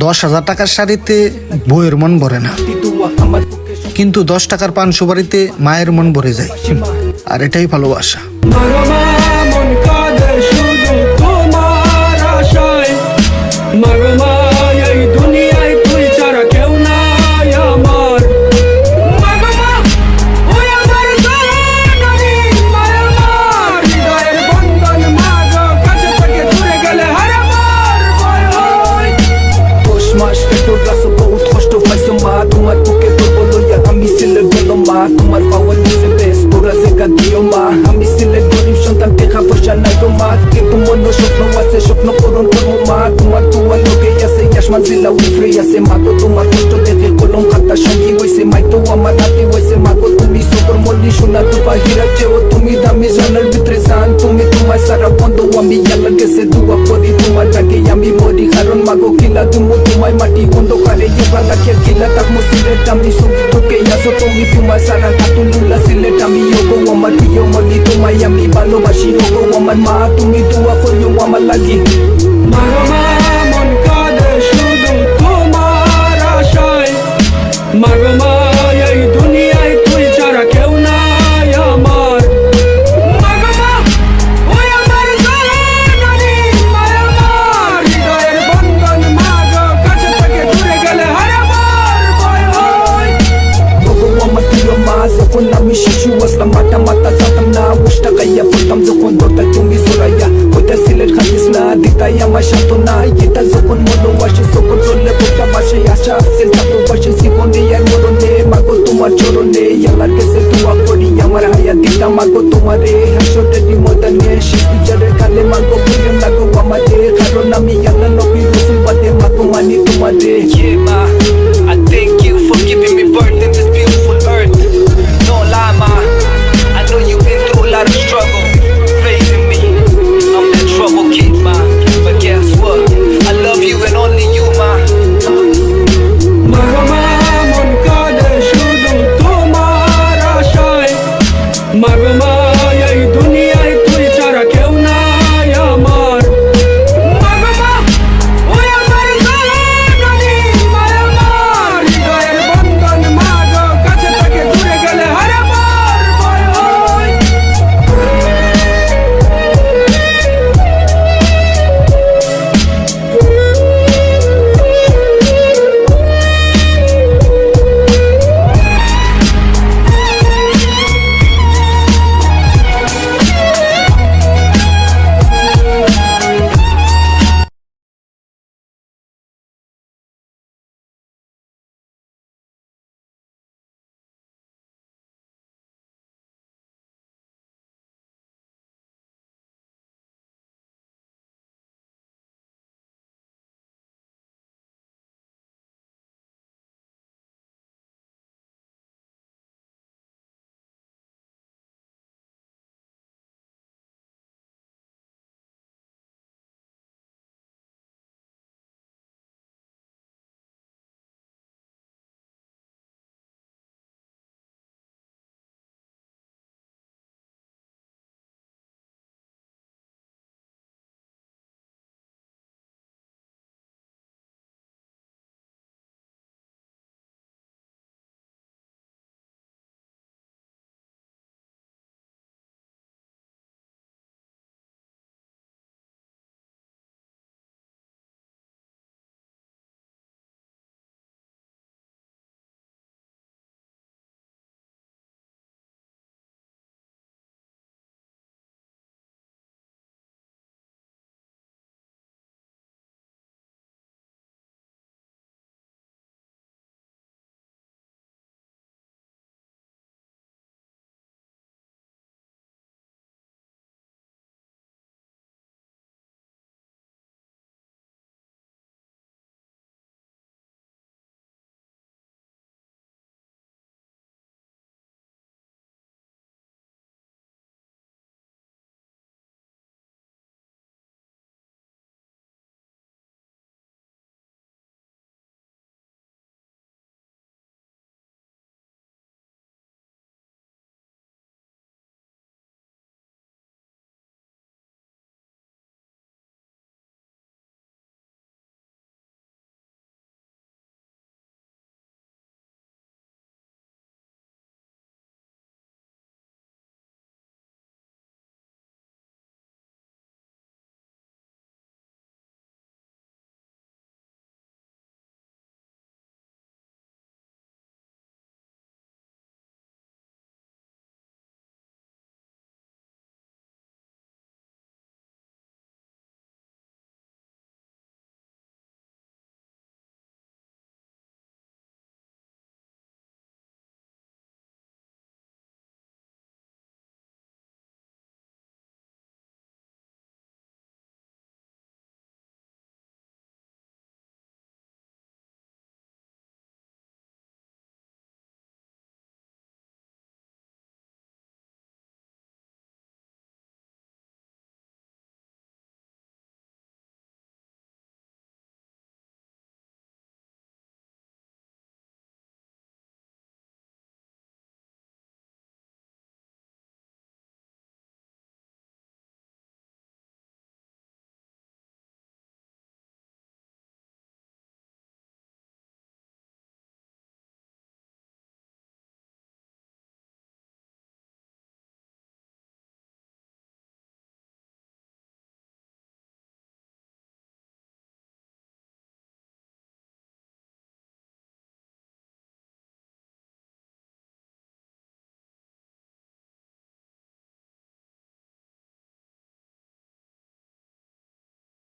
10,000 টাকার শাড়িতে বউয়ের মন ভরে না, কিন্তু 10 টাকার পান সুপারিতে মায়ের মন ভরে যায়। আর এটাই ভালোবাসা। তোমার পাওয়ার দিছে বেশ পুরা জায়গা দিও মা। আমি সিলেট গরিব সন্তান, দেখা পয়সা নাই তো মা, কিন্তু মন স্বপ্ন আছে, স্বপ্ন পূরণ করবো মা। তোমার তোমার লোকে আছে, আসমান জিলা উফরে আছে মা গো। তোমার কষ্ট দেখে কলম খাতা সঙ্গী হয়েছে, মাই তো আমার হাতে হয়েছে মা গো। তুমি সকর মল্লি সোনা দুপা হীরা চেও, তুমি দামি জানার ভিতরে জান। তুমি তোমার সারা বন্ধ, আমি আল্লাহর কাছে দুয়া করি তোমার ডাকে আমি মরি। কারণ মা গো কিলা তুমি তোমায় মাটি অন্ধকারে ইবাদা কে কিলা থাকবো সিলেট আমি সুখে আসো। তুমি তোমার সারা কাতুলুল্লা সিলেট আমি ওগো আমার প্রিয় মনি, তোমায় আমি ভালোবাসি ওগো আমার মা। তুমি দোয়া করিও আমার লাগি মা গো মা, মন কাঁদে শুধু তোমার আশায় মা গো মা। এই দুনিয়ায় তুই ছাড়া কেউ নাই আমার মা গো মা। ওই আমার জানানি মা আমার হৃদয়ের বন্ধন মা গো, কাছে থেকে দূরে গেলে হারাবার ভয় হয় ওগো আমার প্রিয় মা। যখন আমি শিশু আসলাম মাটা মাতা যেতাম না, উষ্টা গাইয়া পড়তাম যখন দরকার তুমি জোরাইয়া ওইটা সিলেট খাতিস না, দিতাই আমার সান্ত্বনা। এটা যখন মনো আসে সকল চললে বোকা বাসে, আশা আসে তাতো বাসে জীবনে আর মরণে মা গো তোমার চরণে। আল্লাহর কাছে দোয়া করি আমার হায়াত দিতা মা গো তোমারে, হাসরের ময়দানে শেষ বিচারের কালে মা গো প্রিয় লাগো আমাদের। কারণ আমি